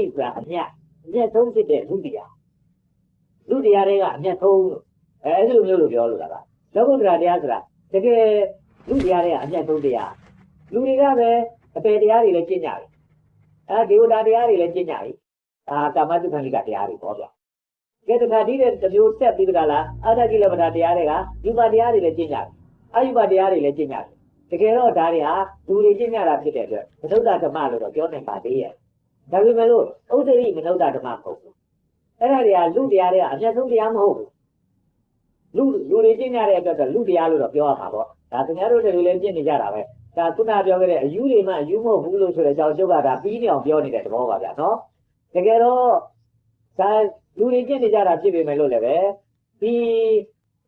တိဆိုတာအမြတ်ဆုံးဖြစ်တဲ့လူတရားတွေကအမြတ်ဆုံးအဲ့လိုမျိုးလို့ပြောလို့လားလောကုတ္တရာတရားဆိုတာတကယ်လူတရားတွေကအမြတ်ဆုံးတရားလူတွေကပဲအပေတရားတွေလည်းကျင့်ကြတယ်ဒေဝတာတရားတွေလည်းကျင့်ကြတယ်ကာမတုခဏိကတရားတွေပေါ့ဗျာကဲတခါဒီတဲ့တမျိုးဆက်ပြီးတကလားအာတကိလပတာတရားတွေကယူပါတရားတွေလည်းကျင့်ကြတယ်အာယူပါတရားတွေလည်းကျင့်ကြတယ်တကယ်တော့ဒါတွေဟာလူတွေကျင့်ကြတာဖြစ်တဲ့အတွက်မနုဿဓမ္မလို့တော့ပြောနိုင်ပါသေးရဲ့ဒါပေမဲ့လို့ဥဒ္ဓရိမနုဿဓမ္မမဟုတ်ဘူးအဲ့ဒါတွေကလူတရားတွေကအမြတ်ဆုံးတရားမဟုတ်ဘူးလူတွေကျင့်ကြတဲ့အတွက်လူတရားလို့တော့ပြောရမှာပေါ့ဒါသူများတို့တွေလည်းကျင့်နေကြတာပဲဒါခုနပြောခဲ့တဲ့အယူတွေမှအယူမဟုတ်ဘူးလို့ဆိုတဲ့အကြောင်းကျုပ်ကဒါပြီးနေအောင်ပြောနေတဲ့သဘောပါဗျာနော်တကယ်တော့ဒါလူတွေကျင့်နေကြတာဖြစ်ပေမဲ့လို့လည်းပဲဒ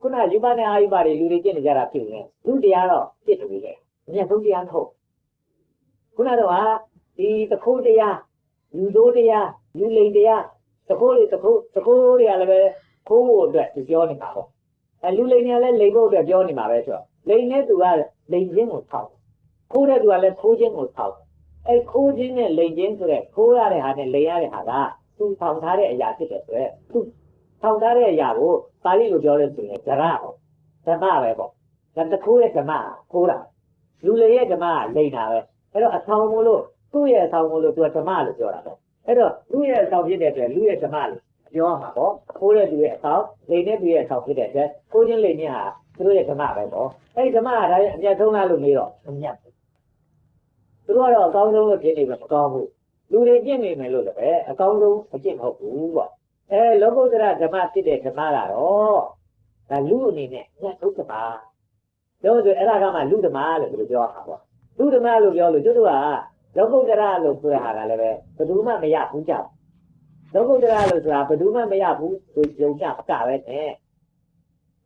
ီခုနယူပါနဲ့အာယူပါတွေလူတွေကျင့်နေကြတာဖြစ်နေလူတရားတော့ပြစ်တယ်လေအမြတ်ဆုံးတရားမဟုတ်ခုနတော့ဟာဒီသခိုးတရားလူတို့တရားလူလိန်တရားသခိုးတွေကလည်းပဲခိုးဖို့အတွက်ပြောနေတာပေါ့လူလိန်တွေကလည်းလိန်ဖို့အတွက်ပြောနေမှာပဲဆိုတော့လိန်နဲ့သူကလိန်ချင်းကိုထောက်ခိုးတဲ့သူကလည်းခိုးချင်းကိုထောက်အဲ့ခိုးချင်းနဲ့လိန်ချင်းဆိုတဲ့ခိုးရတဲ့ဟာနဲ့လိန်ရတဲ့ဟာကသူထောင်ထားတဲ့အရာဖြစ်တဲ့အတွက်သူထောင်ထားတဲ့အရာကိုပါဠိလိုပြောလို့ဆိုရင်ဓရပေါ့ဓမ္မပဲပေါ့ဒါတခိုးရဲ့ဓမ္မခိုးတာလူလိန်ရဲ့ဓမ္မကလိန်တာပဲအဲ့တော့အဆောင်မို့လို့သူ့ရဲ့အဆောင်မို့လို့သူကဓမ္မလို့ပြောတာပဲအဲ့တော့လူရဲ့အဆောင်ဖြစ်တဲ့အတွက်လူရဲ့ဓမ္မလို့ပြောမှာပေါ့ခိုးတဲ့သူရဲ့အဆောင်လိန်တဲ့သူရဲ့အဆောင်ဖြစ်တဲ့အတွက်ခိုးချင်းလိန်ချင်းဟာသူတို့ရဲ့ဓမ္မပဲပေါ့အဲ့ဒီဓမ္မကဒါအမြတ်ဆုံးလားလို့မေးတော့အမြတ်သူတို့ကတော့အကောင်းဆုံးလို့ဖြစ်နေမှာမကောင်းဘူးလူတွေပြင့်နေမယ်လို့လည်းပဲအကောင်းဆုံးအကျင့်မဟုတ်ဘူးပေါ့လောကုတ္တရာဓမ္မဖြစ်တဲ့ဓမ္မကတော့ဒါလူအနေနဲ့အမြတ်ဆုံးဓမ္မတို့ဆိုအဲ့ဒါကမှလူဓမ္မလို့ပြောတာပေါ့လူဓမ္မလို့ပြောလို့တို့ကလောကုတ္တရာလို့ဆိုတဲ့ဟာကလည်းပဲဘယ်သူမှမရဘူးကြောက်လောကုတ္တရာလို့ဆိုတာဘယ်သူမှမရဘူးဆိုယုံကြအကပဲနဲ့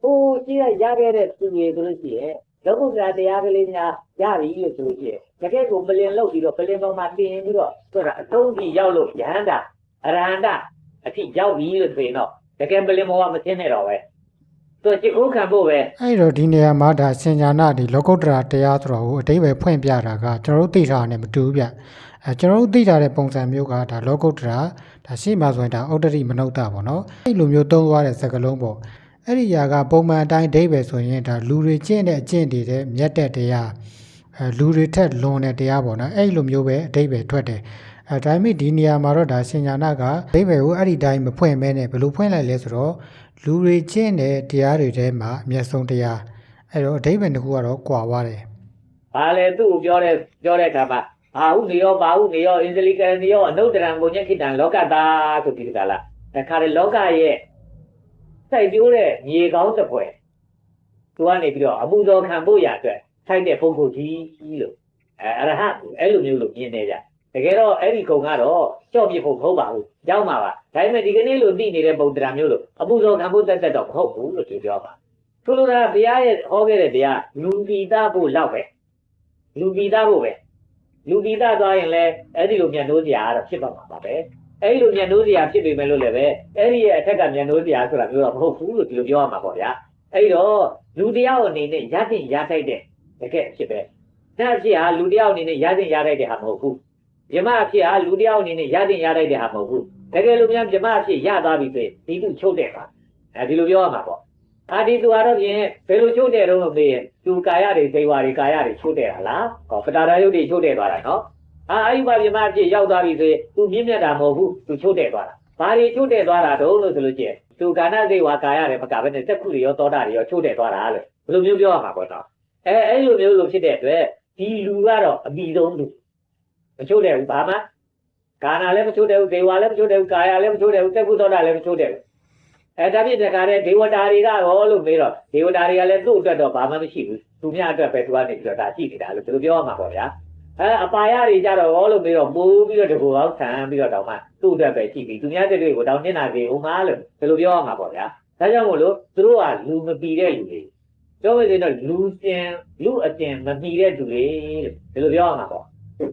ဟိုကြည့်ရခဲ့တဲ့သူတွေဆိုလို့ရှိရင်လောကုတ္တရာတရားကလေးများရပြီလို့ဆိုလို့ရှိရင်တကယ်ကိုပလင်လောက်ပြီးတော့ပလင်ပေါ်မှာတင်ပြီးတော့ဆိုတာအသုံးကြီးရောက်လို့ယဟန္တာအရဟန္တာအထိရောက်ပြီလို့ဆိုရင်တော့တကယ်ပလင်ပေါ်မှာမသိနဲ့တော့ပဲသူจิตဥခံဖို့ပဲအဲ့တော့ဒီနေရာမှာဒါစင်ညာနာဒီလောကုတ္တရာတရားဆိုတော့အတိပ္ပယ်ဖွင့်ပြတာကကျွန်တော်တို့သိထားတာနဲ့မတူဘူးဗျကျွန်တော်တို့သိထားတဲ့ပုံစံမျိုးကဒါလောကုတ္တရာဒါရှိမှဆိုရင်ဒါဥဒ္ဓရိမနုဿပေါ့နော်အဲ့လိုမျိုးသုံးသွားတဲ့စကားလုံးပေါ့အဲ့ဒီຢာကပုံမှန်အတိုင်းအဓိပ္ပာယ်ဆိုရင်ဒါလူတွေကျင့်တဲ့အကျင့်တွေတဲ့မြတ်တဲ့တရားလူတွေထက်လွန်တဲ့တရားပေါ့နော်အဲ့လိုမျိုးပဲအဓိပ္ပာယ်ထွက်တယ်ဒါပေမဲ့ဒီနေရာမှာတော့ဒါစင်ညာနာကအဓိပ္ပာယ်ကိုအဲ့ဒီတိုင်းမဖွင့်မဲနဲ့ဘယ်လိုဖွင့်လိုက်လဲဆိုတော့လူတွေကျင့်တဲ့တရားတွေထဲမှာအမျက်ဆုံးတရားအဲ့တော့အဓိပ္ပာယ်တစ်ခုကတော့ကွာသွားတယ်။ဘာလဲသူ့ကိုပြောတဲ့အခါမှာဘာဟုနေရောအင်္ဂလိကန်နေရောအနုတ္တရံဘုညခိတံလောကတာဆိုပြီးတလားတခါလေလောကရဲ့စိုက်ပျိုးတဲ့မြေကောင်းတစ်ပွဲသူကနေပြီးတော့အမှုတော်ခံဖို့ရအတွက်ထိုက်တဲ့ပုဂ္ဂိုလ်ကြီးလို့အရဟတ်အဲ့လိုမျိုးလို့မြင်နေကြတကယ်တော့အဲ့ဒီကုံကတော့ကြော့ပြဖို့မဟုတ်ပါဘူးကြောက်မှာပါဒါပေမဲ့ဒီကနေ့လို့သိနေတဲ့ပုံတရားမျိုးလို့အမှုတော်ခံဖို့တက်တော့မဟုတ်ဘူးလို့ပြောပါထို့လိုတာဘုရားရဲ့ဟောခဲ့တဲ့တရားလူပိသားဖို့လောက်ပဲလူပိသားဖို့ပဲလူပိသားသွားရင်လည်းအဲ့ဒီလိုမျက်နှိုးစရာတော့ဖြစ်ပါမှာပါပဲအဲ့ဒီလိုမျက်နှိုးစရာဖြစ်ပေမဲ့လို့လည်းပဲအဲ့ဒီရဲ့အထက်ကမျက်နှိုးစရာဆိုတာမျိုးတော့မဟုတ်ဘူးလို့ဒီလိုပြောရမှာပေါ့ဗျာအဲ့တော့လူတရားအနေနဲ့ရတဲ့ရထိုက်တဲ့တကယ်ဖြစ်ပဲဒါဖြစ်ဟာလူတရားအနေနဲ့ရတဲ့ရထိုက်တဲ့ဟာမဟုတ်ဘူးမြမအဖြစ်ဟာလူတရားအနေနဲ့ရတဲ့ရထိုက်တဲ့ဟာမဟုတ်ဘူးတကယ်လို့များမြမအဖြစ်ရသွားပြီဆိုရင်ဒီသူချုပ်တဲ့ပါဒီလိုပြောရမှာပေါ့ဒီသူကတော့ဖြင့်ဘယ်လိုချုပ်တဲ့တော့လို့မေးရင်သူကာယတွေဒေဝါတွေကာယတွေချုပ်တဲ့ဟာလားဟောပတာရယုတ်တွေချုပ်တဲ့သွားတာနော်အဲ့ဒီမှာမြမအဖြစ်ရောက်သွားပြီဆိုရင်သူမြင့်မြတ်တာမဟုတ်ဘူးသူချုပ်တဲ့သွားတာဘာတွေချုပ်တဲ့သွားတာတော့လို့ဆိုလို့ချင်းသူကာဏဒေဝါကာယတွေမကဘဲနဲ့တက်ခုတွေရောသောတာတွေရောချုပ်တဲ့သွားတာလို့ဘယ်လိုမျိုးပြောရမှာပေါ့နော်အဲ့လိုမျိုးလို့ဖြစ်တဲ့အတွက်ဒီလူကတော့အပြီးဆုံးလူမချုပ်တဲ့ဘူးဘာမှကာဏလည်းမချုပ်တဲ့ဘူးဒေဝါလည်းမချုပ်တဲ့ဘူးကာယလည်းမချုပ်တဲ့ဘူးတက်ခုသောတာလည်းမချုပ်တဲ့ဘူးဒါဖြစ်တဲ့ကားတဲ့ဒေဝတာတွေကရောလို့မေးတော့ဒေဝတာတွေကလည်းသူ့အတွက်တော့ဘာမှမရှိဘူးသူများအတွက်ပဲသူကနေပြီးတော့ဒါရှိနေတာလို့သူတို့ပြောရမှာပေါ့ဗျာအပါယတွေကြတော့ရောလို့မေးတော့ပိုးပြီးတော့တကူအောင်ဆန်ပြီးတော့တောင်မှသူ့အတွက်ပဲရှိပြီသူများတွေကိုတောင်နေတာစီဦးမလို့ဘယ်လိုပြောရမှာပေါ့ဗျာဒါကြောင့်မို့လို့သူတို့ကလူမပီတဲ့လူတွေပြောလို့ဆိုတော့လူအကျင်မပီတဲ့လူတွေလို့ဘယ်လိုပြောရမှာပေါ့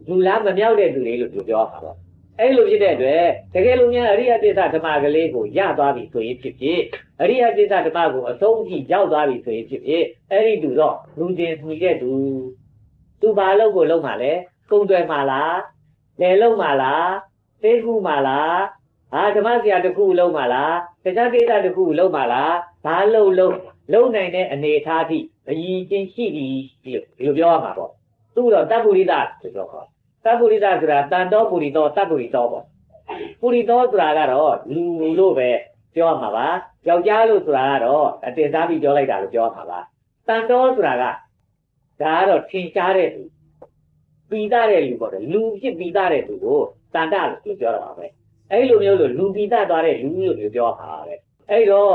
လူလားမမြောက်တဲ့လူတွေလို့သူပြောရမှာပေါ့အဲ့လိုဖြစ်တဲ့အတွက်တကယ်လို့များအရိယသစ္စာဓမ္မကလေးကိုရသွားပြီဆိုရင်ဖြစ်ဖြစ်အရိယသစ္စာဓမ္မကိုအဆုံးထိရောက်သွားပြီဆိုရင်ဖြစ်ဖြစ်အဲ့ဒီသူတော့လူချင်းသူတဲ့သူဘာလို့ကိုလုံးမှာလဲကုံတွယ်မှာလားလယ်လုံးမှာလား သေကူမှာလားဓမ္မဆရာတစ်ခုလုံးမှာလားတခြားကိစ္စတစ်ခုလုံးမှာလားဘာလုံးနိုင်တဲ့အနေအထားထိအရင်ချင်းရှိပြီးဒီလိုပြောရမှာပေါ့သူ့တော့တပ္ပုရိသဆိုတော့ခေါ်တပ္ပုရိသဆိုတာတန်တော်ပုရိသောတပ္ပုရိသောပေါ့ပုရိသောဆိုတာကတော့လူလို့ပဲပြောမှာပါယောက်ျားလို့ဆိုတာကတော့အတင်စားပြီးပြောလိုက်တာလို့ပြောမှာပါတန်တော်ဆိုတာကဒါကတော့ထင်ရှားတဲ့သူပိသတဲ့လူပေါ့လေလူဖြစ်ပိသတဲ့သူကိုတန်တလို့ပြောတာပါပဲအဲ့လိုမျိုးလို့လူပိသသွားတဲ့လူလို့ပြောပါပဲအဲ့တော့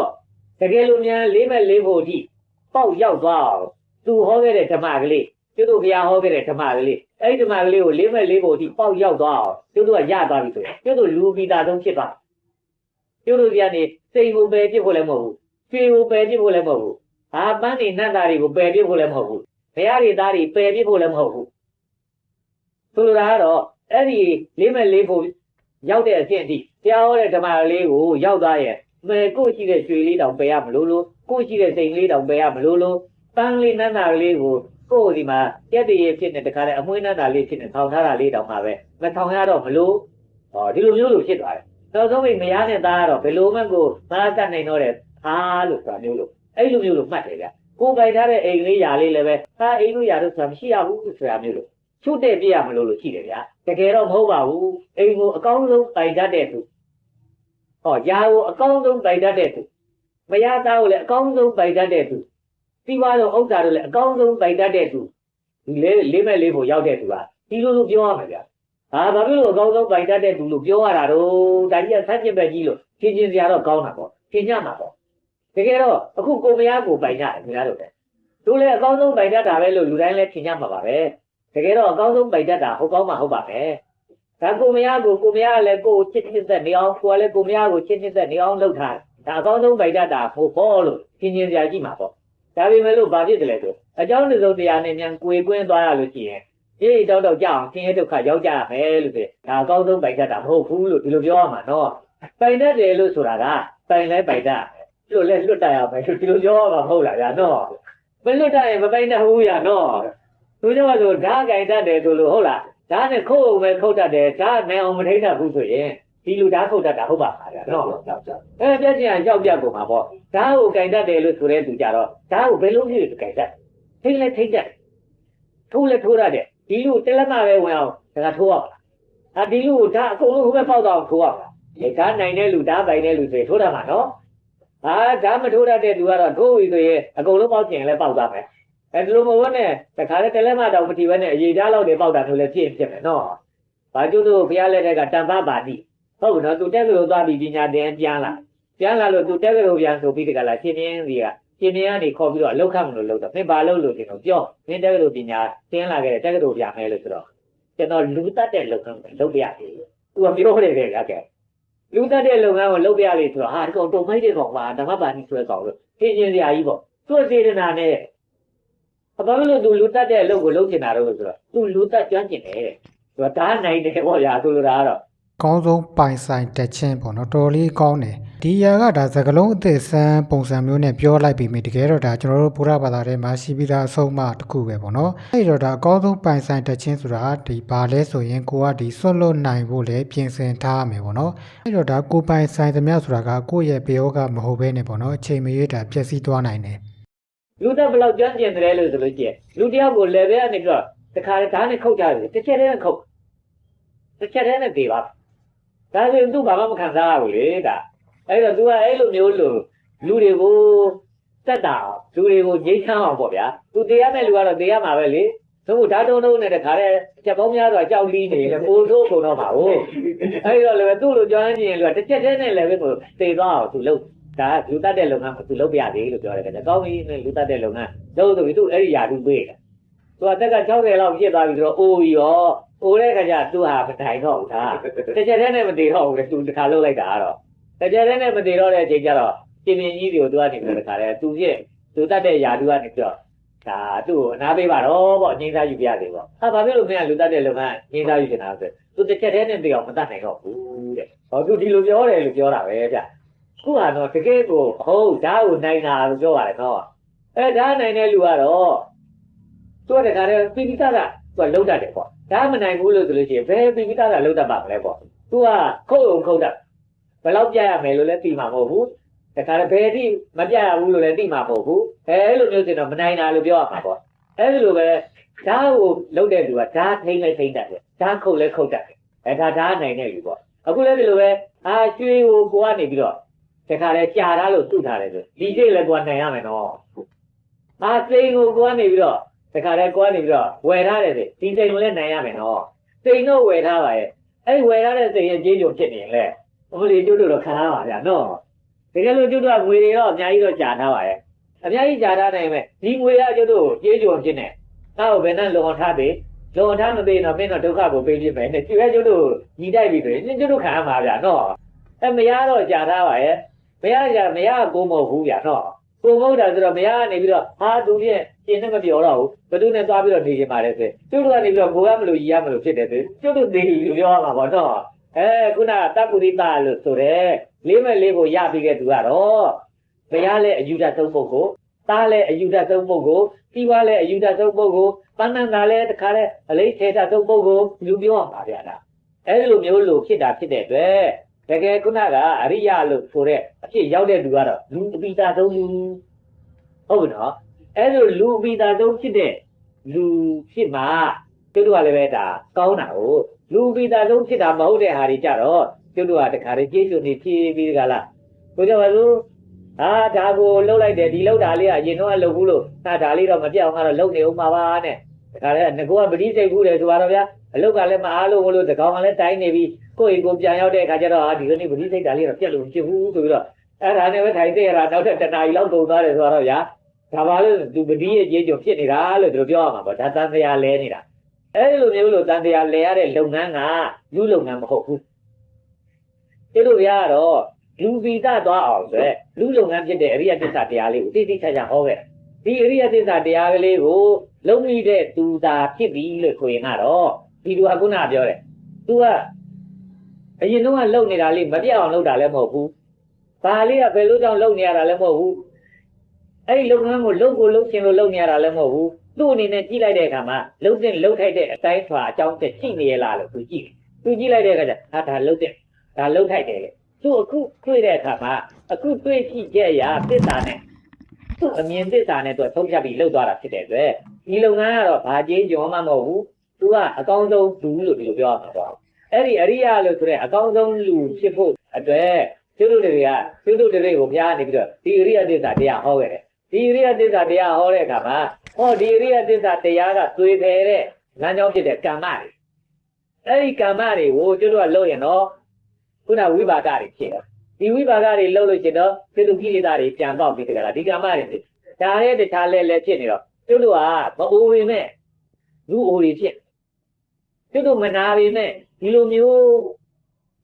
တကယ်လို့များလေးမဲ့လေးဖို့အထိပေါက်ရောက်သွားအောင်သူဟောခဲ့တဲ့ဓမ္မကလေးကျွတ်တို့ဘုရားဟောခဲ့တဲ့ဓမ္မကလေးအဲ့ဒီဓမ္မကလေးကိုလေးမဲ့လေးဖို့အထိပေါက်ရောက်သွားအောင်ကျွတ်တို့ကရသွားပြီဆိုရင်ကျွတ်တို့လူပိသဆုံးဖြစ်သွားကျွတ်တို့ပြန်နေစိတ်ကိုပယ်ပြစ်ဖို့လည်းမဟုတ်ဘူးရွှေကိုပယ်ပြစ်ဖို့လည်းမဟုတ်ဘူးပန်းနေနတ်သားတွေကိုပယ်ပြစ်ဖို့လည်းမဟုတ်ဘူးဘုရားတွေသားတွေပယ်ပြစ်ဖို့လည်းမဟုတ်ဘူးဆိုလိုတာကတော့အဲ့ဒီလေးမဲ့လေးဖို့ရောက်တဲ့အဆင့်အထိတရားဟောတဲ့ဓမ္မလေးကိုရောက်သွားရင်ကိုရှိတဲ့ရွှေလေးတောင်ပယ်ရမလို့ကိုရှိတဲ့စိန်လေးတောင်ပယ်ရမလို့ပန်းလေးနန်းသားလေးကိုကိုဒီမှာပြက်တည်းဖြစ်နေတခါလဲအမွှေးနန်းသားလေးဖြစ်နေထောင်ထားတာလေးတောင်မှပဲမထောင်ရတော့မလို့ဒီလိုမျိုးလို့ဖြစ်သွားတယ်နောက်ဆုံးမရနဲ့သားကတော့ဘယ်လိုမှကိုမတတ်နိုင်တော့တဲ့လို့ဆိုတာမျိုးလို့အဲ့လိုမျိုးလို့မှတ်တယ်ဗျကိုပိုင်ထားတဲ့အိမ်လေးຢာလေးလည်းပဲအိမ်လို့ຢာတော့ဆိုတာမရှိရဘူးဆိုတာမျိုးလို့ချုပ်တဲ့ပြရမလို့ရှိတယ်ဗျာတကယ်တော့မဟုတ်ပါဘူးအိမ်ကိုအကောင်းဆုံးပိုင်တတ်တဲ့သူຢာကိုအကောင်းဆုံးပိုင်တတ်တဲ့သူမရသားကိုလည်းအကောင်းဆုံးပိုင်တတ်တဲ့သူစီးပွားဆုံးဥစ္စာတို့လည်းအကောင်းဆုံးပိုင်တတ်တဲ့သူဒီလေးမဲ့လေးဖို့ရောက်တဲ့သူကဒီလိုပြောရမယ်ဗျာဘာဖြစ်လို့အကောင်းဆုံးပိုင်တတ်တဲ့သူလို့ပြောရတာတော့ဒါကြီးကဆက်ပြစ်ပဲကြီးလို့ဖြင်းချင်းစရာတော့ကောင်းတာပေါ့ဖြင်းကြမှာပေါ့တကယ်တော့အခုကိုမရကိုပိုင်ကြတယ်ခင်ဗျားတို့တို့လည်းအကောင်းဆုံးပိုင်တတ်တာပဲလို့လူတိုင်းလည်းဖြင်းကြမှာပါပဲတကယ်တော့အကောင်းဆုံးပိုင်တတ်တာဟုတ်ကောင်းမှဟုတ်ပါမယ်ဒါကိုမရလည်းကိုချစ်သက်နေအောင်ကိုလည်းကိုမရကိုချစ်သက်နေအောင်လုပ်ထားဒါအကောင်းဆုံးပိုင်တတ်တာဟုတ်ဖို့လို့ဖြင်းချင်းစရာကြီးမှာပေါ့ဒါပေမဲ့လို့ဘာဖြစ်တယ်လဲဆိုအကြောင်းတစ်စုံတရားနဲ့မြန်ကိုယ်ကွင်းသွားရလို့ရှိရင်တောက်ကြအောင်ဆင်းရဲဒုက္ခရောက်ကြရမယ်လို့ဆိုဒါအကောင်းဆုံးပိုင်တတ်တာမဟုတ်ဘူးလို့ဒီလိုပြောရမှာနော်ပိုင်တတ်တယ်လို့ဆိုတာကပိုင်လဲပိုင်တတ်လို့လဲလွတ်တတ်ရမယ်ဒီလိုပြောရမှာမဟုတ်လားဗျာနော်မလွတ်တတ်ရင်မပိုင်တတ်ဘူးဗျာနော်သူကြောင့်ဆိုဓာတ်ကြိုင်တတ်တယ်ဆိုလို့ဟုတ်လားဓာတ်နဲ့ခုတ်အောင်ပဲခုတ်တတ်တယ်ဓာတ်နိုင်အောင်မထိန်းတတ်ဘူးဆိုရင်ဒီလူဓာတ်ခုတ်တတ်တာဟုတ်ပါပါဗျာနော်ပြည့်ချင်းရောက်ပြကုန်မှာပေါ့ဓာတ်ကိုကြိုင်တတ်တယ်လို့ဆိုတဲ့သူကြတော့ဓာတ်ကိုဘယ်လိုဖြစ်လို့ကြိုင်တတ်ထိန်းလဲထိန်းတတ်ထိုးလဲထိုးရတယ်ဒီလူတလက်မပဲဝင်အောင်ဒါကထိုးရပါဒီလူဓာတ်အကုန်လုံးဟိုဘက်ပေါက်တော့ထိုးရပါဓာတ်နိုင်တဲ့လူဓာတ်ပိုင်တဲ့လူဆိုရင်ထိုးတတ်မှာနော်ဓာတ်မထိုးတတ်တဲ့သူကတော့ထိုးပြီဆိုရင်အကုန်လုံးပေါက်ကျင်လဲပေါက်သွားမယ်ဒီလိုမဟုတ်နဲ့တခါလေတလက်မတော့မထီပဲနဲ့အရေးဓာတ်လောက်တွေပေါက်တာမျိုးလည်းဖြစ်မယ်နော်ဘာကျို့တို့ဘုရားလက်ထက်ကတန်ဖပါတိဟုတ်ဘူးနော်သူတက်ကလေးသွားပြီးပညာသင်ပြန်လာလို့သူတက်ကလေးပြန်ဆိုပြီးတကလားရှင်င်းစီကရှင်င်းကနေခေါ်ပြီးတော့အလောက်ခတ်မလို့တော့မင်းဘာလုပ်လို့တင်တော့ပြောမင်းတက်ကလေးပညာသင်လာခဲ့တဲ့တက်ကလေးပြန်မယ်လို့ဆိုတော့ကျွန်တော်လူတတ်တဲ့လုပ်ပြရတယ်သူကပြောတယ်လေကဲလူတတ်တဲ့လုပ်ငန်းကိုလုပ်ပြရလေဆိုတော့ဒီကောင်တုံမိုက်တဲ့ကောင်ပါဓမ္မပါဏိဆွဲကောင်လို့ရှင်းစရာကြီးပေါ့သူ့စေတနာနဲ့ဘာလို့သူလူတတ်တဲ့အလုပ်ကိုလုပ်နေတာတော့ဆိုတော့သူလူတတ်ကျွမ်းကျင်တယ်သူကဓာတ်နိုင်တယ်ပေါ့ဗျာဆိုလိုတာကတော့ကောင်းဆုံးပိုင်ဆိုင်တက်ချင်းပေါ့နော်တော်လေးကောင်းတယ်ဒီຢာကဒါစကလုံးအသက်ဆန်းပုံစံမျိုးနဲ့ပြောလိုက်ပြီးမိတကယ်တော့ဒါကျွန်တော်တို့ဘုရားဘာသာထဲမှာရှိပြီးသားအဆုံးအမတစ်ခုပဲပေါ့နော်အဲ့တော့ဒါအကောင်းဆုံးပိုင်ဆိုင်တက်ချင်းဆိုတာဒီဘာလဲဆိုရင်ကိုကဒီဆွတ်လွတ်နိုင်ဖို့လည်းပြင်ဆင်ထားရမယ်ပေါ့နော်အဲ့တော့ဒါကိုပိုင်ဆိုင်သမျှဆိုတာကကိုယ့်ရဲ့ဘေယောကမဟုတ်ဘဲနဲ့ပေါ့နော်အချိန်မရွေးတာပျက်စီးသွားနိုင်တယ်လူတက်ဘယ်လောက်ကျွမ်းကျင်တယ်လို့ဆိုလို့ကျင်လူတယောက်ကို level ကနေပြီးတော့တခါဓာတ်နဲ့ခုတ်ကြတယ်တစ်ချက်တည်းနဲ့ခုတ်တစ်ချက်တည်းနဲ့ပြေပါဒါဆိုရင်သူ့ဘာမှမခံစားရဘူးလေဒါအဲ့တော့ तू ကအဲ့လိုမျိုးလို့လူတွေကိုတက်တာလူတွေကိုငြိမ်းချမ်းအောင်ပေါ့ဗျာ तू တရားမဲ့လူကတော့တရားမှာပဲလေသို့ဓာတ်တုံးနဲ့တခါတည်းချက်ပေါင်းများစွာကြောက်လီးနေတယ်ပို့ထိုးကုန်တော့ပါဘူးအဲ့တော့လည်းသူ့လိုကျွမ်းကျင်လူကတစ်ချက်တည်းနဲ့လည်းပဲကိုသေသွားအောင် तू လုပ်ဒါလူတတ်တဲ့လုပ်ငန်းကို तू လုပ်ပြရသေးလို့ပြောတယ်ကောင်းပြီလူတတ်တဲ့လုပ်ငန်းလုပ်ဆိုပြီး तू အဲ့ဒီယာတူပေးတယ် तू အသက်က60လောက်ပြည့်သွားပြီဆိုတော့အိုးပြီးတော့အိုးတဲ့ခါကျ तू ဟာမတိုင်တော့ဘူးဒါတစ်ချက်တည်းနဲ့မတည်တော့ဘူးလေ तू တခါလုပ်လိုက်တာကတော့တစ်ချက်တည်းနဲ့မတည်တော့တဲ့အချိန်ကျတော့ပြင်ကြီးတွေကို तू ကနေပြီးတခါတည်း तू ပြည့် तू တတ်တဲ့ယာတူကနေပြီးတော့ဒါသူ့ကိုအနာပေးပါတော့ပေါ့အငိမ့်သားယူပြရသေးပေါ့ဘာဖြစ်လို့မင်းကလူတတ်တဲ့လုပ်ငန်းအငိမ့်သားယူနေတာဆို तू တစ်ချက်တည်းနဲ့တည်အောင်မတတ်နိုင်တော့ဘူးတဲ့ဟော तू ဒီလိုပြောတယ်လို့ပြောတာပဲဗျခုကတော့တကယ်ကိုဟုတ်ဓာတ်ကိုနိုင်တာလို့ပြောရတယ်နော်ဓာတ်နိုင်တဲ့လူကတော့သူကတခါတည်းပိပိတကသူကလုံးတတ်တယ်ပေါ့ဓာတ်မနိုင်ဘူးလို့ဆိုလို့ရှိရင်ဘယ်ပိပိတကလုံးတတ်ပါမလဲပေါ့သူ သူကခုတ်တာဘယ်လောက်ပြရမယ်လို့လည်းသိမှာမဟုတ်ဘူးတခါတည်းဘယ်ထိမပြရဘူးလို့လည်းသိမှာမဟုတ်ဘူးအဲ့လိုမျိုးစင်တော့မနိုင်တာလို့ပြောရမှာပေါ့အဲ့လိုပဲဓာတ်ကိုလုံးတဲ့သူကဓာတ်ထိမ့်လိုက်ထိမ့်တတ်တယ်ဓာတ်ခုတ်လဲခုတ်တတ်တယ်အဲ့ဒါဓာတ်နိုင်တဲ့လူပေါ့အခုလည်းဒီလိုပဲကျွေးကိုကိုကနေပြီးတော့တခါတည်းကြာထားလို့သူ့ထားတယ်ဆိုဒီစိတ်လည်းကိုနိုင်ရမယ်နော်စိတ်ကိုကိုကနေပြီးတော့တခါတည်းကိုကနေပြီးတော့ဝယ်ထားတယ်ဒီစိတ်ကိုလည်းနိုင်ရမယ်နော်စိတ်တော့ဝယ်ထားပါရဲ့အဲ့ဝယ်ထားတဲ့စိတ်ရဲ့ကြေးကြုံဖြစ်နေရင်လေဘုရားကျွတ်တော့ခံရပါဗျာနော်တကယ်လို့ကျွတ်တော့ငွေတွေတော့အများကြီးတော့ကြာထားပါရဲ့အများကြီးကြာထားနိုင်မယ်ဒီငွေကကျွတ်တို့ကြေးကြုံဖြစ်နေနောက်ဘယ်နဲ့လုံထားသေးလုံထားမသေးတော့မင်းတော့ဒုက္ခကိုပေးပြမယ်နဲ့ကျွတ်တို့ညီတိုက်ပြီဆိုရင်ကျွတ်တို့ခံရမှာဗျာနော်မရတော့ကြာထားပါရဲ့မရကိုမဟုတ်ဘူးဗျာနော်ကိုမဟုတ်တာဆိုတော့မရကနေပြီးတော့သူဖြင့်ရှင်းနဲ့မပြောတော့ဘူးဘသူနဲ့သွားပြီးတော့နေကြပါလေဆိုကျွတ်တို့ကနေပြီးတော့ကိုရမလို့ရမလို့ဖြစ်တယ်ဆိုကျွတ်တို့နေလို့ပြောရမှာပေါ့နော်ခုနတပ္ပုရိသလို့ဆိုတဲ့လေးမဲ့လေးကိုရပြီးတဲ့သူကတော့ဘုရားလည်းအယူတတ်ဆုံးပုဂ္ဂိုလ်သားလည်းအယူတတ်ဆုံးပုဂ္ဂိုလ်ပြီးွားလည်းအယူတတ်ဆုံးပုဂ္ဂိုလ်ပန်းနန္ဒာလည်းတခါလဲအလေးထေတတ်ဆုံးပုဂ္ဂိုလ်လူပြောရမှာဗျာလားအဲ့လိုမျိုးလို့ဖြစ်တာဖြစ်တဲ့အတွက်တကယ်ခုနကအရိယလို့ဆိုတဲ့အဖြစ်ရောက်တဲ့လူကတော့လူအပိတာဆုံးလူဟုတ်နော်အဲ့လိုလူအပိတာဆုံးဖြစ်တဲ့လူဖြစ်မှာတို့ကလည်းပဲဒါကောင်းတာကိုလူပိတာဆုံးဖြစ်တာမဟုတ်တဲ့ဟာတွေကြတော့တို့ကတခါတည်းကျေးဇူးနေဖြည့်ပြီးကြလားကိုကြပါစို့ဒါကိုလှုပ်လိုက်တယ်ဒီလှုပ်တာလေးကအရင်တော့လှုပ်ဘူးလို့ဒါလေးတော့မပြောင်းကတော့လှုပ်နေဦးမှာပါနဲ့တခါတည်းငကောကပတိစိတ်ဘူးတယ်ဆိုတော့ဗျာအလုတ်ကလည်းမအားလို့လို့တကောင်ကလည်းတိုင်းနေပြီးကိုယ့်အိမ်ကိုပြန်ရောက်တဲ့အခါကျတော့ဒီကနေ့ပတိစိတ်တာလေးတော့ပြက်လို့ဖြစ်ဘူးဆိုပြီးတော့အဲ့ဒါနဲ့ပဲထိုင်တဲ့ရတာနောက်ထပ်တနားရီလောက်ကုန်သွားတယ်ဆိုတော့ဗျာဒါပါလို့သူပတိရဲ့ကြေးကြုံဖြစ်နေတာလို့သူတို့ပြောရမှာပေါ့ဒါတန်တရားလဲနေတာအဲ့လိုမျိုးလို့တန်တရားလဲရတဲ့လုပ်ငန်းကလူလုပ်ငန်းမဟုတ်ဘူးတို့ဗျာတော့လူဗီဇသွားအောင်ဆိုလူလုပ်ငန်းဖြစ်တဲ့အရိယသစ္စာတရားလေးကိုသိသိချာချာဟောခဲ့ဒီအရိယသစ္စာတရားကလေးကိုလုံးမိတဲ့သူသာဖြစ်ပြီလို့ဆိုရင်ကတော့ဒီလူကခုနပြောတယ်သူကအရင်တော့လုံနေတာလေးမပြတ်အောင်လုပ်တာလည်းမဟုတ်ဘူးဘာလေးကဘယ်လိုကြောင့်လုံနေရတာလည်းမဟုတ်ဘူးအဲ့ဒီလုပ်ငန်းကိုလုပ်ချင်လို့လုပ်နေရတာလည်းမဟုတ်ဘူးသူ့အနေနဲ့ကြည့်လိုက်တဲ့အခါမှာလုံတဲ့လုံထိုက်တဲ့အတိုင်းထွာအကြောင်းတက်ရှိနေရလားလို့သူကြည့်လိုက်တဲ့အခါကျဒါလုံတဲ့ဒါလုံထိုက်တယ်လေသူအခုတွေ့တဲ့အခါမှာအခုတွေ့ရှိချက်အရာသစ္စာနဲ့သူ့အမြင်သစ္စာနဲ့သူသုံးဖြတ်ပြီးလှုပ်သွားတာဖြစ်တဲ့အတွက်ဒီလုပ်ငန်းကတော့ဘာကြေးကြောမှမဟုတ်ဘူးသူကအကောင်းဆုံးလူလို့ဒီလိုပြောရမှာပေါ့အဲ့ဒီအရိယလို့ဆိုတဲ့အကောင်းဆုံးလူဖြစ်ဖို့အတွက်သူတို့တွေကိုဘုရားနေပြီးတော့ဒီအရိယသစ္စာတရားဟောခဲ့တယ်ဒီအရိယသစ္စာတရားဟောတဲ့အခါမှာဒီအရိယသစ္စာတရားကသွေဖယ်တဲ့လမ်းကြောင်းဖြစ်တဲ့ကမ္မတွေအဲ့ဒီကမ္မတွေကိုသူတို့ကလုပ်ရင်တော့ခုနဝိပါဒတွေဖြစ်တယ်ဒီဝိပါဒတွေလုပ်လို့ရှိရင်တော့သူတို့ကိလေသာတွေပြန်ပေါက်ပြီးတကလားဒီကမ္မတွေဒါရဲ့တခြားလဲဖြစ်နေတော့သူတို့ကမအိုးပေမဲ့လူအိုတွေဖြစ်သူတို့မနာပေမဲ့ဒီလိုမျို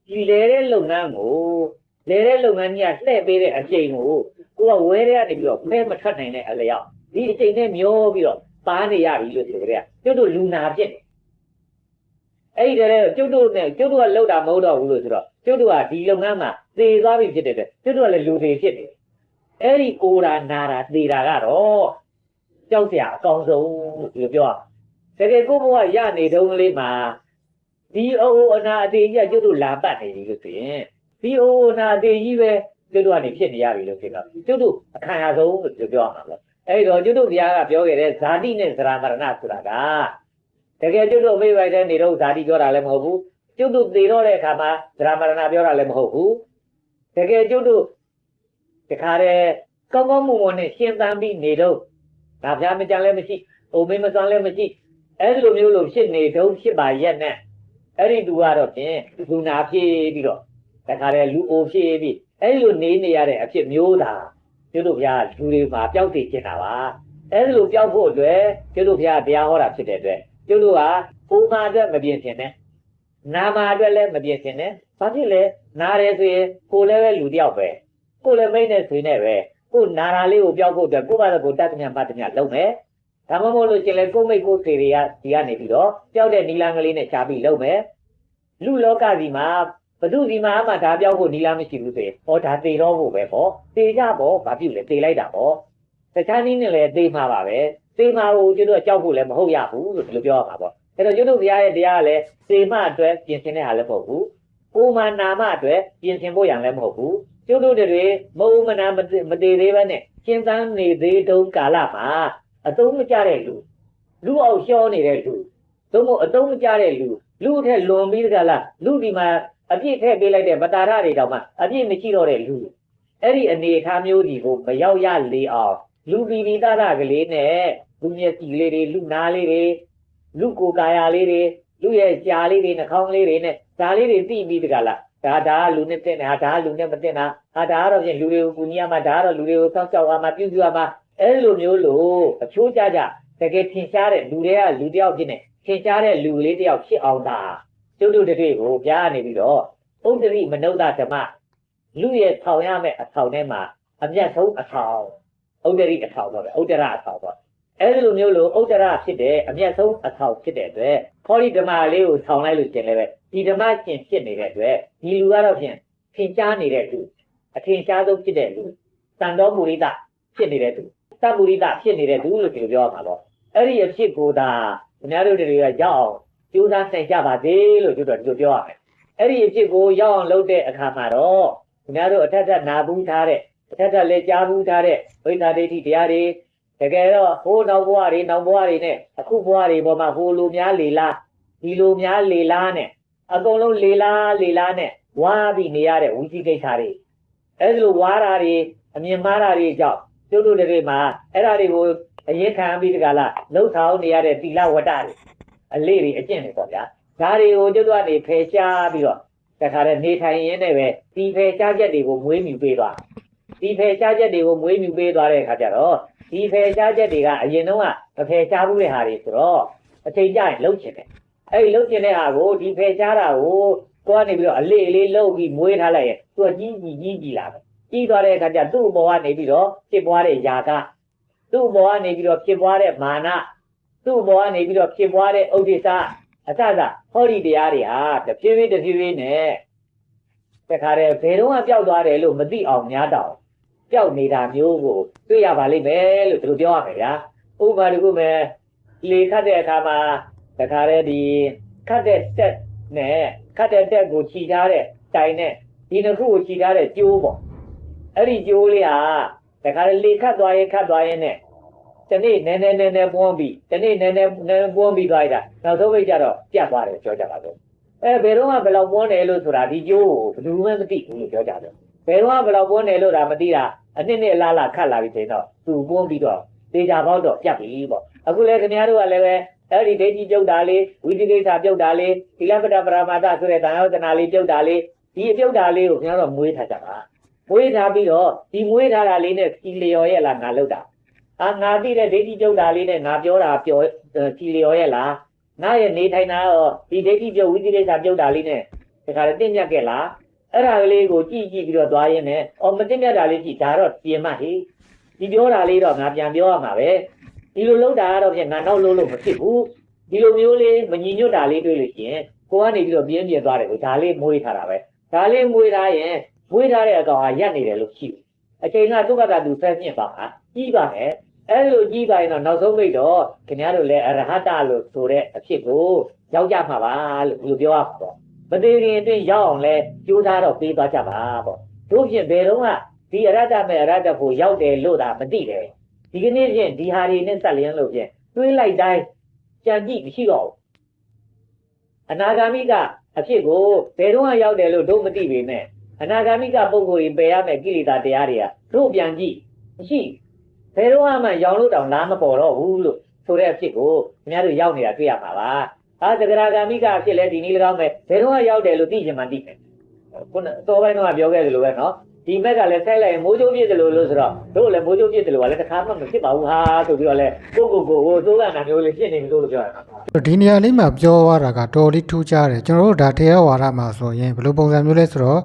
းဒီလဲတဲ့လုပ်ငန်းကိုလဲတဲ့လုပ်ငန်းကြီးကလှည့်ပေးတဲ့အချိန်ကိုကိုကဝဲတဲ့ကနေပြီးတော့ဖဲမထွက်နိုင်တဲ့အလျောက်ဒီအချိန်နဲ့မျောပြီးတော့ပါနေရပြီလို့ဆိုကြတဲ့သူတို့လူနာဖြစ်နေအဲ့ဒီတည်းကျုပ်တို့ကလှုပ်တာမဟုတ်တော့ဘူးလို့ဆိုတော့ကျုပ်တို့ကဒီလုပ်ငန်းမှာသေသွားပြီဖြစ်တဲ့အတွက်ကျုပ်တို့ကလည်းလူတွေဖြစ်နေအဲ့ဒီအိုတာနာတာသေတာကတော့ကြောက်စရာအကောင်းဆုံးလို့ပြောရတကယ်ကိုဘဝရနေတုန်းလေးမှာဒီအိုအနာအသေးကြီးကကျုပ်တို့လာပတ်နေပြီလို့ဆိုရင်ဒီအိုအနာအသေးကြီးပဲကျုပ်တို့ကနေဖြစ်နေရပြီလို့ဖြစ်တော့ကျုပ်တို့အခါရဆုံးလို့ပြောရမှာပေါ့အဲ့တော့ကျုပ်တို့ဘုရားကပြောခဲ့တဲ့ဇာတိနဲ့သရမရဏဆိုတာကတကယ်ကျုပ်တို့အမိဘိုက်တဲ့နေတော့ဇာတိပြောတာလည်းမဟုတ်ဘူးကျုပ်တို့သေတော့တဲ့အခါမှာသရမရဏပြောတာလည်းမဟုတ်ဘူးတကယ်ကျုပ်တို့တခါတည်းကောင်းကောင်းမွန်မွန်နဲ့ရှင်းသမ်းပြီးနေတော့ဒါဖျားမကြမ်းလည်းမရှိအိုမင်းမစွမ်းလည်းမရှိအဲ့ဒီလိုမျိုးလို့ဖြစ်နေတော့ဖြစ်ပါရဲ့နဲ့အဲ့ဒီသူကတော့ဖြင့်လူနာဖြစ်ပြီးတော့တခါတည်းလူအိုဖြစ်ပြီးအဲ့ဒီလိုနေရတဲ့အဖြစ်မျိုးသာကျုပ်တို့ဘုရားလူတွေမှာပျောက်သိကျင်တာပါအဲ့ဒီလိုပျောက်ဖို့အတွက်ကျုပ်တို့ဘုရားတရားဟောတာဖြစ်တဲ့အတွက်ကျုပ်တို့ကပုံမှန်အတွက်မပြင်းစင်နဲ့နာမအတွက်လည်းမပြင်းစင်နဲ့ဘာဖြစ်လဲနားတယ်ဆိုရင်ကိုယ်လည်းပဲလူတယောက်ပဲကိုယ်လည်းမိတ်နဲ့ဆွေနဲ့ပဲကိုယ်နာတာလေးကိုပျောက်ဖို့အတွက်ကိုယ်ဘာသာကိုတတ်သမျှပတ်သမျှလုပ်မယ်ဒါမှမဟုတ်လို့ရှင်လေကိုယ်မိတ်ကိုယ်ဆွေတွေကဒီကနေပြီးတော့ပျောက်တဲ့နီလန်းကလေးနဲ့ရှားပြီးလုပ်မယ်လူလောကစီမှာဘသူဒီမှာမှဒါပြောက်ဖို့နီလာမရှိဘူးဆိုရင်ဒါသေတော့ဖို့ပဲပေါ့သေကြပေါ့ဘာဖြစ်လဲသေလိုက်တာပေါ့တခြားနည်းနဲ့လည်းသေမှာပါပဲသေမှာကိုကျတို့ကြောက်ဖို့လည်းမဟုတ်ရဘူးလို့ဒီလိုပြောရမှာပေါ့အဲ့တော့ကျတို့ဘုရားရဲ့တရားကလည်းသေမှအတွက်ပြင်ဆင်တဲ့ဟာလည်းမဟုတ်ဘူး ကိုမနာမအတွက်ပြင်ဆင်ဖို့ရံလည်းမဟုတ်ဘူးကျုပ်တို့တွေမုံမနာမတည်သေးပဲနဲ့ရှင်းသန်းနေသေးတုန်းကာလမှာအတုံးမကြတဲ့လူအောက်လျှောနေတဲ့လူသို့မဟုတ်အတုံးမကြတဲ့လူထက်လွန်ပြီးတကလားလူဒီမှာအပြည့်ထည့်ပေးလိုက်တဲ့ဗတာရတွေတောင်မှအပြည့်မရှိတော့တဲ့လူအဲ့ဒီအနေအထားမျိုးတွေကိုမရောက်ရလေအောင်လူပြည်ပြည်သားသားကလေးနဲ့လူမျက်စိလေးတွေလူနာလေးတွေလူကိုယ်ကာယလေးတွေလူရဲ့ကြာလေးတွေနှာခေါင်းလေးတွေနဲ့ဒါလေးတွေသိပြီးတကလားဒါလူနဲ့တက်နေတာဒါလူနဲ့မတက်တာဒါကတော့ဖြင့်လူတွေကိုကူညီရမှာဒါကတော့လူတွေကိုစောင့်ရှောက်ရမှာပြုစုရမှာအဲ့လိုမျိုးလို့အချိုးကြတကယ်ထင်ရှားတဲ့လူတွေကလူတယောက်ဖြစ်နေထင်ရှားတဲ့လူလေးတယောက်ဖြစ်အောင်သာကျုပ်တို့တွေကိုပြားနေပြီးတော့ဥဒ္ဒရိမနုဿဓမ္မလူရဲ့ထောင်ရမယ့်အထောင်ထဲမှာအမျက်ဆုံးအထောင်ဥဒ္ဒရိအထောင်တော့ပဲဥဒ္ဒရအထောင်တော့အဲ့ဒီလိုမျိုးလို့ဥဒ္ဒရဖြစ်တဲ့အမျက်ဆုံးအထောင်ဖြစ်တဲ့အတွက်ခေါ်ဒီဓမ္မလေးကိုထောင်လိုက်လို့ကျင်လည်းပဲဒီဓမ္မကျင်ဖြစ်နေတဲ့အတွက်ဒီလူကတော့ဖြင့်ထင်ရှားနေတဲ့လူအထင်ရှားဆုံးဖြစ်တဲ့လူသံတော်မူရိတဖြစ်နေတဲ့သူသဗ္ဗုရိတဖြစ်နေတဲ့သူလို့ပြောရမှာပေါ့အဲ့ဒီအဖြစ်ကိုသာခင်ဗျားတို့တွေကရောက်အောင်ကြိုးစားနိုင်ကြပါသေးလို့တို့ပြောရမယ်အဲ့ဒီအဖြစ်ကိုရောက်အောင်လုပ်တဲ့အခါမှာတော့ခင်ဗျားတို့အထက်ထနာဘူးထားတဲ့အထက်ထလည်းကြားဘူးထားတဲ့ဝိသဒိဋ္ဌိတရားတွေတကယ်တော့ဟိုးနောက်ဘဝတွေနဲ့အခုဘဝတွေပေါ်မှာဟိုလိုများလေလားဒီလိုများလေလားနဲ့အကုန်လုံးလေလားနဲ့ဝါပြီးနေရတဲ့ဝိသိကိစ္စတွေအဲ့ဒီလိုဝါတာတွေအမြင်မှားတာတွေကြောင့်ကျုပ်တို့တွေမှာအဲ့ဒါတွေကိုအရင်ခံပြီးတကလားလှုပ်ဆောင်နေရတဲ့သီလဝတ္တတွေအလေးတွေအကျင့်တွေပေါ့ဗျာဒါတွေကိုကျုပ်တို့ကနေဖယ်ရှားပြီးတော့တခါတည်းနေထိုင်ရင်းနဲ့ပဲဒီဖယ်ရှားချက်တွေကိုမွေးမြူပေးသွားဒီဖယ်ရှားချက်တွေကိုမွေးမြူပေးသွားတဲ့အခါကျတော့ဒီဖယ်ရှားချက်တွေကအရင်တော့မဖယ်ရှားဘူးတဲ့ဟာတွေဆိုတော့အချိန်ကျရင်လှုပ်ချင်တယ်အဲ့ဒီလှုပ်ချင်တဲ့ဟာကိုဒီဖယ်ရှားတာကိုကိုကနေပြီးတော့အလေးလှုပ်ပြီးမွေးထားလိုက်ရင်သူကကြီးလာတယ်ကြီးသွားတဲ့အခါကျသူ့ဘောကနေပြီးတော့ဖြစ်ပွားတဲ့ຢာကသူ့ဘောကနေပြီးတော့ဖြစ်ပွားတဲ့မာနသူ့ဘောကနေပြီးတော့ဖြစ်ပွားတဲ့ဥဒိစ္စအစစဟောဒီတရားတွေဟာတဖြည်းဖြည်းနဲ့တခါတည်းဘယ်တော့မှပျောက်သွားတယ်လို့မသိအောင်များတော့ပျောက်နေတာမျိုးကိုတွေ့ရပါလိမ့်မယ်လို့သူတို့ပြောရမယ်ဗျာဥပမာတခုမဲ့လေခတ်တဲ့အခါမှာတခါတည်းဒီခတ်တဲ့တက်နဲ့ခတ်တဲ့တက်ကိုခြိထားတဲ့တိုင်နဲ့ဒီနှစ်ခုကိုခြိထားတဲ့ကျိုးပေါ့အဲ့ဒီကျိုးလေးဟာတခါတည်းလေခတ်သွားရင်နဲ့တနေ့နည်းနည်းပွန်းပြီးတနေ့နည်းနည်းပွန်းပြီးသွားရတာနောက်ဆုံးပိတ်ကြတော့ပြတ်သွားတယ်ပြောကြပါတော့ဘယ်တော့မှဘယ်လောက်ပွန်းတယ်လို့ဆိုတာဒီကျိုးကိုဘယ်သူမှမသိဘူးလို့ပြောကြတယ်ဘယ်တော့မှဘယ်လောက်ပွန်းတယ်လို့ဒါမသိတာအနှစ်အလားခတ်လာပြီးချိန်တော့သူပွန်းပြီးတော့သေချာပေါက်တော့ပြတ်ပြီပေါ့အခုလည်းခင်ဗျားတို့ကလည်းပဲအဲ့ဒီဒိဋ္ဌိပြုတ်တာလေးဝိသိကိစ္စပြုတ်တာလေးသီလပတ္တပရမတ္တဆိုတဲ့တန်ရောသနာလေးပြုတ်တာလေးဒီအပြုတ်တာလေးကိုခင်ဗျားတို့မွေးထားကြပါမွေးထားပြီးတော့ဒီမွေးထားတာလေးနဲ့စီလျော်ရဲ့လားငါလောက်တာငါသိတဲ့ဒိဋ္ဌိပြုတ်တာလေးနဲ့ငါပြောတာစီလျော်ရဲ့လားငါရဲ့နေထိုင်တာရောဒီဒိဋ္ဌိပြုတ်ဝိသိကိစ္စပြုတ်တာလေးနဲ့ဒီခါတည်းတင့်မြတ်ခဲ့လားအဲ့ဒါကလေးကိုကြည့်ပြီးတော့သွားရင်းနဲ့မတင့်မြတ်တာလေးကြည့်ဒါတော့ပြင်မှဟေးဒီပြောတာလေးတော့ငါပြန်ပြောရမှာပဲဒီလိုလုပ်တာကတော့ဖြင့်ငါနောက်လို့မဖြစ်ဘူးဒီလိုမျိုးလေးမညီညွတ်တာလေးတွေ့လို့ရှိရင်ကိုကနေပြီးတော့ပြင်းသွားတယ်ကိုဒါလေးမွေးထားတာပဲဒါလေးမွေးထားရင်မွေးထားတဲ့အကောင်ဟာရက်နေတယ်လို့ရှိဘူးအချိန်ကသူ့ဘက်ကသူဆက်မြင့်ပါမှာကြီးပါမယ်အဲ့လိုကြီးပါရင်တော့နောက်ဆုံးမိတ်တော့ခင်ဗျားတို့လည်းအရဟတလို့ဆိုတဲ့အဖြစ်ကိုရောက်ကြမှာပါလို့ပြောရမှာပေါ့မသေးခင်အတွင်းရောက်အောင်လဲကြိုးစားတော့ပေးသွားကြပါပေါ့တို့ဖြင့်ဘယ်တော့မှဒီအရဟတမဲ့အရဟတဖို့ရောက်တယ်လို့သာမသိတယ်ဒီကနေ့ဖြင့်ဒီဟာတွေနဲ့ဆက်လျင်းလို့ဖြင့်တွေးလိုက်တိုင်းကြံကြည့်မရှိတော့ဘူးအနာဂါမိကအဖြစ်ကိုဘယ်တော့မှရောက်တယ်လို့တို့မသိပေမဲ့အနာဂါမိကပုဂ္ဂိုလ်ကြီးပယ်ရမယ့်ကိလေသာတရားတွေကတို့ပြန်ကြည့်မရှိဘယ်တော့မှရောင်လို့တောင်လားမပေါ်တော့ဘူးလို့ဆိုတဲ့အဖြစ်ကိုခင်ဗျားတို့ရောက်နေတာတွေ့ရမှာပါသဂရဂါမိကအဖြစ်လဲဒီနည်း၎င်းပဲဘယ်တော့မှရောက်တယ်လို့သိချင်မှသိမယ်ခုနတော်ပိုင်းတော့ပြောခဲ့တယ်လို့ပဲနော်ဒီဘက်ကလည်းဆက်လိုက်ရင်မိုးချိုးပြစ်တယ်လို့ဆိုတော့တို့လည်းမိုးချိုးပြစ်တယ်လို့ကလည်းတစ်ခါမှမဖြစ်ပါဘူးဟာဆိုပြီးတော့လဲကိုသိုးကနာမျိုးလေးဖြစ်နေပြီလို့ပြောရတာဒီနေရာလေးမှာပြောရတာကတော်လေးထူးခြားတယ်ကျွန်တော်တို့ဒါတရားဝါဒမှာဆိုရင်ဘယ်လိုပုံစံမျိုးလဲဆိုတော့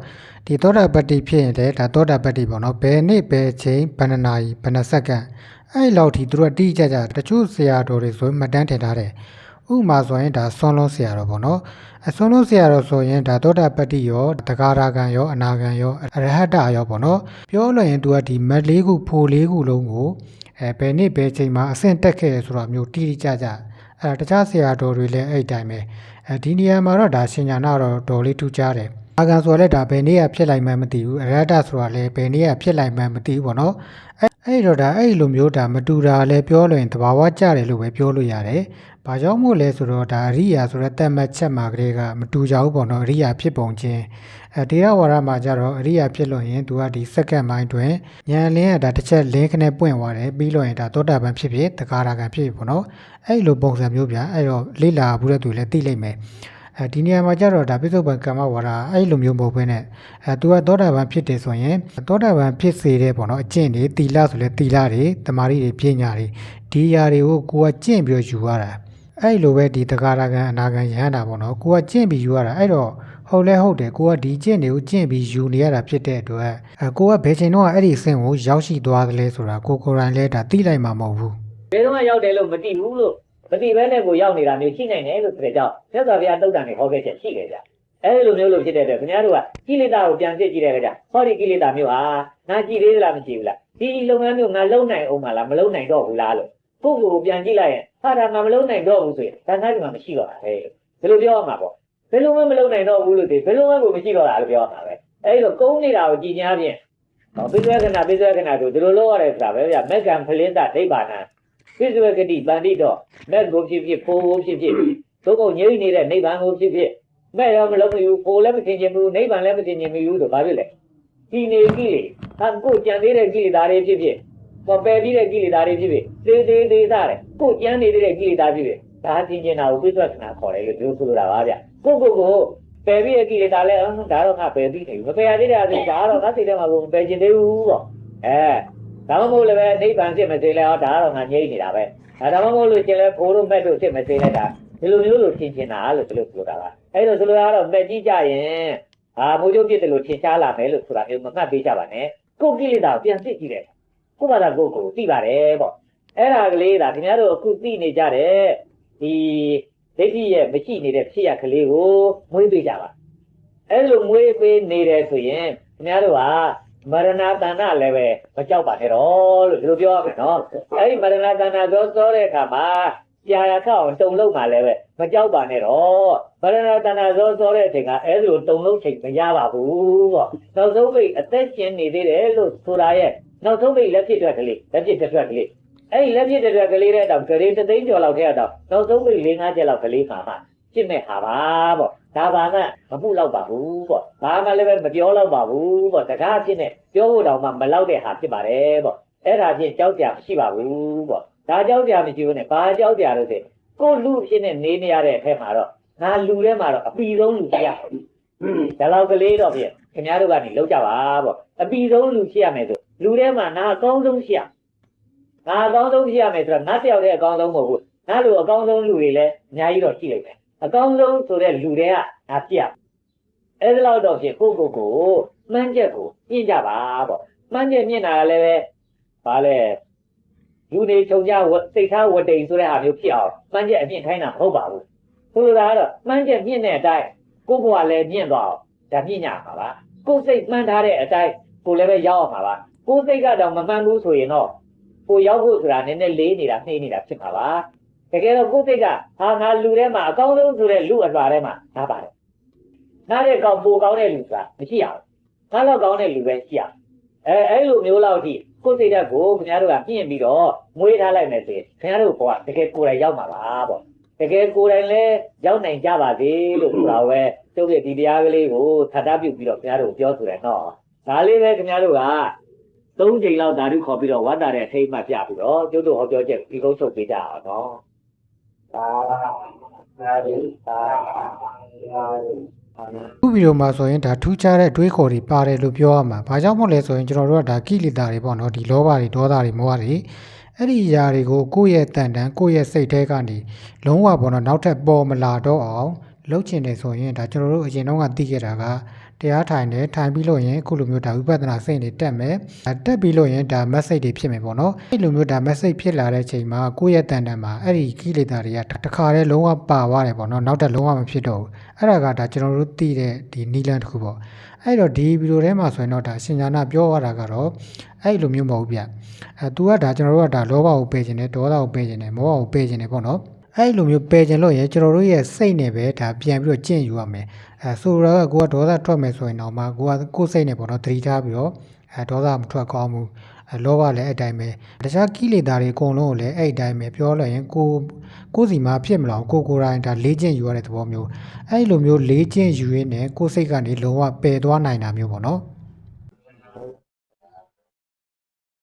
ဒီသောတာပတ္တိဖြစ်ရင်လည်းဒါသောတာပတ္တိပေါ့နော်ဘယ်နေ့ဘယ်ချိန်ဘယ်နာရီဘယ်နှစက္ကန့်အဲ့လောက်ထိသူတို့အတိအကျတချို့ဆရာတော်တွေဆိုမှတ်တမ်းထင်ထားတယ်ဥမာဆိုရင်ဒါဆွမ်းလုံးဆရာတော်ပေါ့နော်အဆွမ်းလုံးဆရာတော်ဆိုရင်ဒါသောတာပတ္တိရောတဂါရကံရောအနာကံရောအရဟတရောပေါ့နော်ပြောလို့ရင်သူကဒီမက်လေးခုဖိုလေးခုလုံးကိုဘယ်နေ့ဘယ်ချိန်မှာအဆင့်တက်ခဲ့ဆိုတာမျိုးတိတိကျကျတခြားဆရာတော်တွေလည်းအဲ့တိုင်းပဲဒီနေရာမှာတော့ဒါရှင်ညာနာတော့တော်လေးထူးခြားတယ် အာဂန်ဆိုလည်းဒါဘယ်နေ့ကဖြစ်လိုက်မှန်းမသိဘူးအရတ္တဆိုတာလည်းဘယ်နေ့ကဖြစ်လိုက်မှန်းမသိဘူးပေါ့နော်အဲ့တော့ဒါအဲ့လိုမျိုးဒါမတူတာလည်းပြောလို့ရင်သဘာဝကျတယ်လို့ပဲပြောလို့ရတယ်။ဘာကြောင့်မို့လဲဆိုတော့ဒါအရိယာဆိုတဲ့တတ်မှတ်ချက်မှာကလေးကမတူကြဘူးပေါ့နော်အရိယာဖြစ်ပုံချင်းဒေရဝါဒမှာကြတော့အရိယာဖြစ်လို့ရင်သူကဒီစက္ကန့်ပိုင်းတွင်ဉာဏ်လင်းကဒါတစ်ချက်လင်းခနဲ့ပွင့်သွားတယ်ပြီးလို့ရင်ဒါသောတာပန်ဖြစ်ဖြစ်တဂါရကံဖြစ်ဖြစ်ပေါ့နော်အဲ့လိုပုံစံမျိုးဗျအဲ့တော့လိလာဘူးတဲ့သူလည်းသိလိမ့်မယ်ဒီနေရာမှာကျတော့ဒါပိဿုပံကမ္မဝါဒအဲ့လိုမျိုးမဟုတ်ဘဲနဲ့သူကသောတာပန်ဖြစ်တယ်ဆိုရင်သောတာပန်ဖြစ်စေတဲ့ပေါ့နော်အကျင့်တွေတီလဆိုလဲတီလတွေတမာရီတွေပညာတွေဒီຢာတွေကိုကိုကကျင့်ပြီးယူရတာအဲ့လိုပဲဒီတဂါရကံအနာကံရဟန္တာပေါ့နော်ကိုကကျင့်ပြီးယူရတာအဲ့တော့ဟုတ်လဲဟုတ်တယ်ကိုကဒီကျင့်တွေကိုကျင့်ပြီးယူနေရတာဖြစ်တဲ့အတွက်ကိုကဘယ်ချိန်တော့အဲ့ဒီအဆင့်ကိုရောက်ရှိသွားသလဲဆိုတာကိုကိုယ်တိုင်လဲဒါသိလိုက်မှာမဟုတ်ဘူး ဘယ်တော့မှရောက်တယ်လို့မသိဘူးလို့မသိဘဲနဲ့ကိုရောက်နေတာမျိုးရှိနိုင်တယ်လို့ဆိုတဲ့ကြောင့်မြတ်စွာဘုရားတုတ်တန်တွေဟောခဲ့ချက်ရှိခဲ့ကြအဲ့လိုမျိုးလို့ဖြစ်တဲ့အတွက်ခင်ဗျားတို့ကကိလေသာကိုပြန်စစ်ကြည့်တဲ့အခါကျဟောဒီကိလေသာမျိုးဟာငါကြည့်သေးလားမကြည့်ဘူးလားဒီလုပ်ငန်းမျိုးငါလုံးနိုင်အောင်မလားမလုံးနိုင်တော့ဘူးလားလို့ကိုယ့်ကိုယ်ပြန်ကြည့်လိုက်ရင်ဟာဒါငါမလုံးနိုင်တော့ဘူးဆိုရင်တန်ခါးဒီမှာမရှိတော့တာပဲဘယ်လိုပြောရမှာပေါ့ဘယ်လိုမှမလုံးနိုင်တော့ဘူးလို့ဒီဘယ်လိုမှကိုမရှိတော့တာလို့ပြောရမှာပဲအဲ့လိုကုန်းနေတာကိုကြည်ညာဖြင့်ပိဿဝကနာဆိုဒီလိုလုပ်ရတယ်ဆိုတာပဲဗျမက်ကံဖလင်းတာဒိဗ္ဗာနံပိဿဝကတိပန္တိတော့မက်ကိုဖြစ်ဖြစ်ဖိုးကိုဖြစ်ဖြစ်သို့မဟုတ်ငြိမ့်နေတဲ့နိဗ္ဗာန်ကိုဖြစ်ဖြစ်မဲ့ရောမလုံးဘူးဖိုးလည်းမသိချင်ဘူးနိဗ္ဗာန်လည်းမသိချင်ဘူးဆိုဘာဖြစ်လဲဒီနေကိလေဟာကိုကြံသေးတဲ့ကိလေသာတွေဖြစ်ဖြစ်ပေါ်ပယ်ပြီးတဲ့ကိလေသာတွေဖြစ်ဖြစ်သေးသားတယ်ကိုကြံနေတဲ့ကိလေသာဖြစ်ဖြစ်ဒါသိချင်တာကိုပိဿဝကနာခေါ်တယ်လို့ပြောဆိုလိုတာပါဗျကိုပယ်ပြီးတဲ့ကိလေသာလည်းဒါတော့ငါပယ်ပြီးနေဘူးမပယ်ရသေးတာဆိုဒါတော့ငါစိတ်ထဲမှာကိုမပယ်ချင်သေးဘူးပေါ့ဒါမှမဟုတ်လည်းပဲနိဗ္ဗာန်ဖြစ်မသေးလဲဒါတော့ငါငြိမ့်နေတာပဲဒါမှမဟုတ်လို့ရှင်လဲဖိုးတို့မဲ့တို့ဖြစ်မသေးလဲဒါဒီလိုမျိုးလို့ထင်ချင်တာလို့ဒီလိုပြောတာပါအဲ့လိုဆိုလိုတာတော့မဲ့ကြီးကြရင်မိုးကျုပ်ပြစ်တယ်လို့ထင်ရှားလာမယ်လို့ဆိုတာမျိုးမမှတ်ပေးကြပါနဲ့ကိုကိလေသာပြန်စစ်ကြည့်တယ်ကိုဘာသာကိုသိပါတယ်ပေါ့အဲ့ဒါကလေးဒါခင်ဗျားတို့အခုသိနေကြတဲ့ဒီဒိဋ္ဌိရဲ့မရှိနေတဲ့ဖြစ်ရကလေးကိုမွေးပေးကြပါအဲ့လိုမွေးပေးနေတယ်ဆိုရင်ခင်ဗျားတို့ကမရဏတဏ္ဍလည်းပဲမကြောက်ပါနဲ့တော့လို့ဒီလိုပြောရမယ်နော်အဲ့ဒီမရဏတဏ္ဍသောတဲ့အခါမှာကြာရခအောင်တုံလုံးမှလည်းပဲမကြောက်ပါနဲ့တော့မရဏတဏ္ဍသောတဲ့အချိန်ကအဲ့ဒီလိုတုံလုံးချိန်မရပါဘူးပေါ့နောက်ဆုံးပိတ်အသက်ရှင်နေသေးတယ်လို့ဆိုတာရဲ့နောက်ဆုံးပိတ်လက်ဖြစ်တွက်ကလေးလက်ဖြစ်တွက်ကလေးအဲ့ဒီလက်ဖြစ်တွက်ကလေးတဲ့တော့ဂရေတသိန်းကျော်လောက်ထဲတော့နောက်ဆုံးပိတ်၄-၅ချက်လောက်ကလေးမှာမှဖြစ်မဲ့ဟာပါပေါ့ဒါပါမှမမှုတော့ပါဘူးပေါ့ဘာမှလည်းပဲမပြောတော့ပါဘူးပေါ့တကားဖြစ်နေပြောဖို့တောင်မှမလောက်တဲ့ဟာဖြစ်ပါတယ်ပေါ့အဲ့ဒါချင်းကြောက်ကြမရှိပါဘူးပေါ့ဒါကြောက်ကြမရှိဘူးနဲ့ဘာကြောက်ကြလို့ဆိုကိုလူဖြစ်နေနေရတဲ့အထက်မှာတော့ငါလူထဲမှာတော့အပီဆုံးလူဖြစ်ရဒါလောက်ကလေးတော့ဖြစ်ခင်ဗျားတို့ကနေလောက်ကြပါပေါ့အပီဆုံးလူဖြစ်ရမယ်ဆိုလူထဲမှာငါအကောင်းဆုံးဖြစ်ရငါအကောင်းဆုံးဖြစ်ရမယ်ဆိုတော့ငါတယောက်တည်းအကောင်းဆုံးမဟုတ်ဘူးငါလူအကောင်းဆုံးလူတွေလည်းအများကြီးတော့ရှိလိမ့်မယ်အကောင်းဆုံးဆိုတဲ့လူတွေကငါပြအဲ့ဒါလောက်တော့ဖြစ်ကိုမှန်းချက်ကိုပြင့်ကြပါပေါ့မှန်းချက်မြင့်တာလည်းပဲဘာလဲလူနေခြုံကြစိတ်ထားဝတိန်ဆိုတဲ့ဟာမျိုးဖြစ်အောင်မှန်းချက်အမြင့်ခိုင်းတာမဟုတ်ပါဘူးဆိုလိုတာကတော့မှန်းချက်မြင့်တဲ့အတိုင်းကိုဘဝလည်းမြင့်သွားအောင်ဒါမြင့်ညမှာပါကိုစိတ်မှန်းထားတဲ့အတိုင်းကိုလည်းပဲရောက်အောင်ပါပါကိုစိတ်ကတော့မမှန်ဘူးဆိုရင်တော့ကိုရောက်ဖို့ဆိုတာနည်းနည်းလေးနေတာနှေးနေတာဖြစ်မှာပါတကယ်တော့ကိုယ်စိတ်ကဟာငါလူထဲမှာအကောင်းဆုံးဆိုတဲ့လူအလွှာထဲမှာငါပါတယ်ငါတဲ့ကောင်ပိုကောင်းတဲ့လူဆိုတာမရှိရဘူးငါတော့ကောင်းတဲ့လူပဲရှိရအဲ့လိုမျိုးလောက်ထိကိုယ်စိတ်ဓာတ်ကိုခင်ဗျားတို့ကပြင်ပြီးတော့မွေးထားလိုက်မယ်ဆိုရင်ခင်ဗျားတို့ဘောကတကယ်ကိုယ်တိုင်ရောက်မှာပါပေါ့တကယ်ကိုယ်တိုင်လည်းရောက်နိုင်ကြပါစေလို့ဆိုတာပဲကျုပ်ရဲ့ဒီတရားကလေးကိုထပ်တာပြုပြီးတော့ခင်ဗျားတို့ပြောဆိုတယ်နော်ဒါလေးပဲခင်ဗျားတို့က၃ချိန်လောက်ဓာတုခေါ်ပြီးတော့ဝတ်တာတဲ့အထိတ်မှပြပြီးတော့ကျုပ်တို့ဟောပြောချက်ဒီကုန်းချုပ်ပေးကြအောင်နော်ခုဗီဒီယိုမှာဆိုရင်ဒါထူးခြားတဲ့တွေးခေါ်တွေပါတယ်လို့ပြောရမှာ။ဘာကြောင့်မို့လဲဆိုရင်ကျွန်တော်တို့ကဒါကိလေသာတွေပေါ့နော်ဒီလောဘတွေဒေါသတွေမောဟတွေအဲ့ဒီຢာတွေကိုကိုယ့်ရဲ့တန်တန်ကိုယ့်ရဲ့စိတ်ထဲကနေလုံးဝပေါ့နော်နောက်ထပ်ပေါ်မလာတော့အောင်လှုပ်ချင်တယ်ဆိုရင်ဒါကျွန်တော်တို့အရင်တော့ကသိခဲ့တာကတရားထိုင်တယ်ထိုင်ပြီးလို့ရင်အခုလိုမျိုးဒါဝိပဿနာစိတ်တွေတက်မယ်တက်ပြီးလို့ရင်ဒါ message တွေဖြစ်မယ်ပေါ့နော်အဲ့လိုမျိုးဒါ message ဖြစ်လာတဲ့ချိန်မှာကိုယ့်ရဲ့တန်တန်မှာအဲ့ဒီကိလေသာတွေကတခါတည်းလုံးဝပါသွားတယ်ပေါ့နော်နောက်ထပ်လုံးဝမဖြစ်တော့ဘူးအဲ့ဒါကဒါကျွန်တော်တို့သိတဲ့ဒီနီလန်တစ်ခုပေါ့အဲ့တော့ဒီဗီဒီယိုထဲမှာဆိုရင်တော့ဒါရှင်ညာနာပြောရတာကတော့အဲ့လိုမျိုးမဟုတ်ဗျသူကဒါကျွန်တော်တို့ကဒါလောဘကိုပယ်ခြင်းနဲ့ဒေါသကိုပယ်ခြင်းနဲ့မောဟကိုပယ်ခြင်းနဲ့ပေါ့နော် အဲ့လိုမျိုးပယ်ကျင်လို့ရင်ကျွန်တော်တို့ရဲ့စိတ်နဲ့ပဲဒါပြန်ပြီးတော့ကျင့်ယူရမယ်ဆိုတော့ကိုကဒေါသထွက်မယ်ဆိုရင်တော့မှကိုကကိုယ်စိတ်နဲ့ပေါ့နော်သတိထားပြီးတော့ဒေါသမထွက်ကောင်းဘူးလောဘလည်းအဲ့တိုင်းပဲတခြားကိလေသာတွေအကုန်လုံးကိုလည်းအဲ့တိုင်းပဲပြောလို့ရင်ကိုစီမှာဖြစ်မလို့ကိုယ်တိုင်ဒါလေးကျင့်ယူရတဲ့သဘောမျိုးအဲ့လိုမျိုးလေးကျင့်ယူရင်းနဲ့ကိုယ်စိတ်ကနေလုံးဝပယ်သွားနိုင်တာမျိုးပေါ့နော်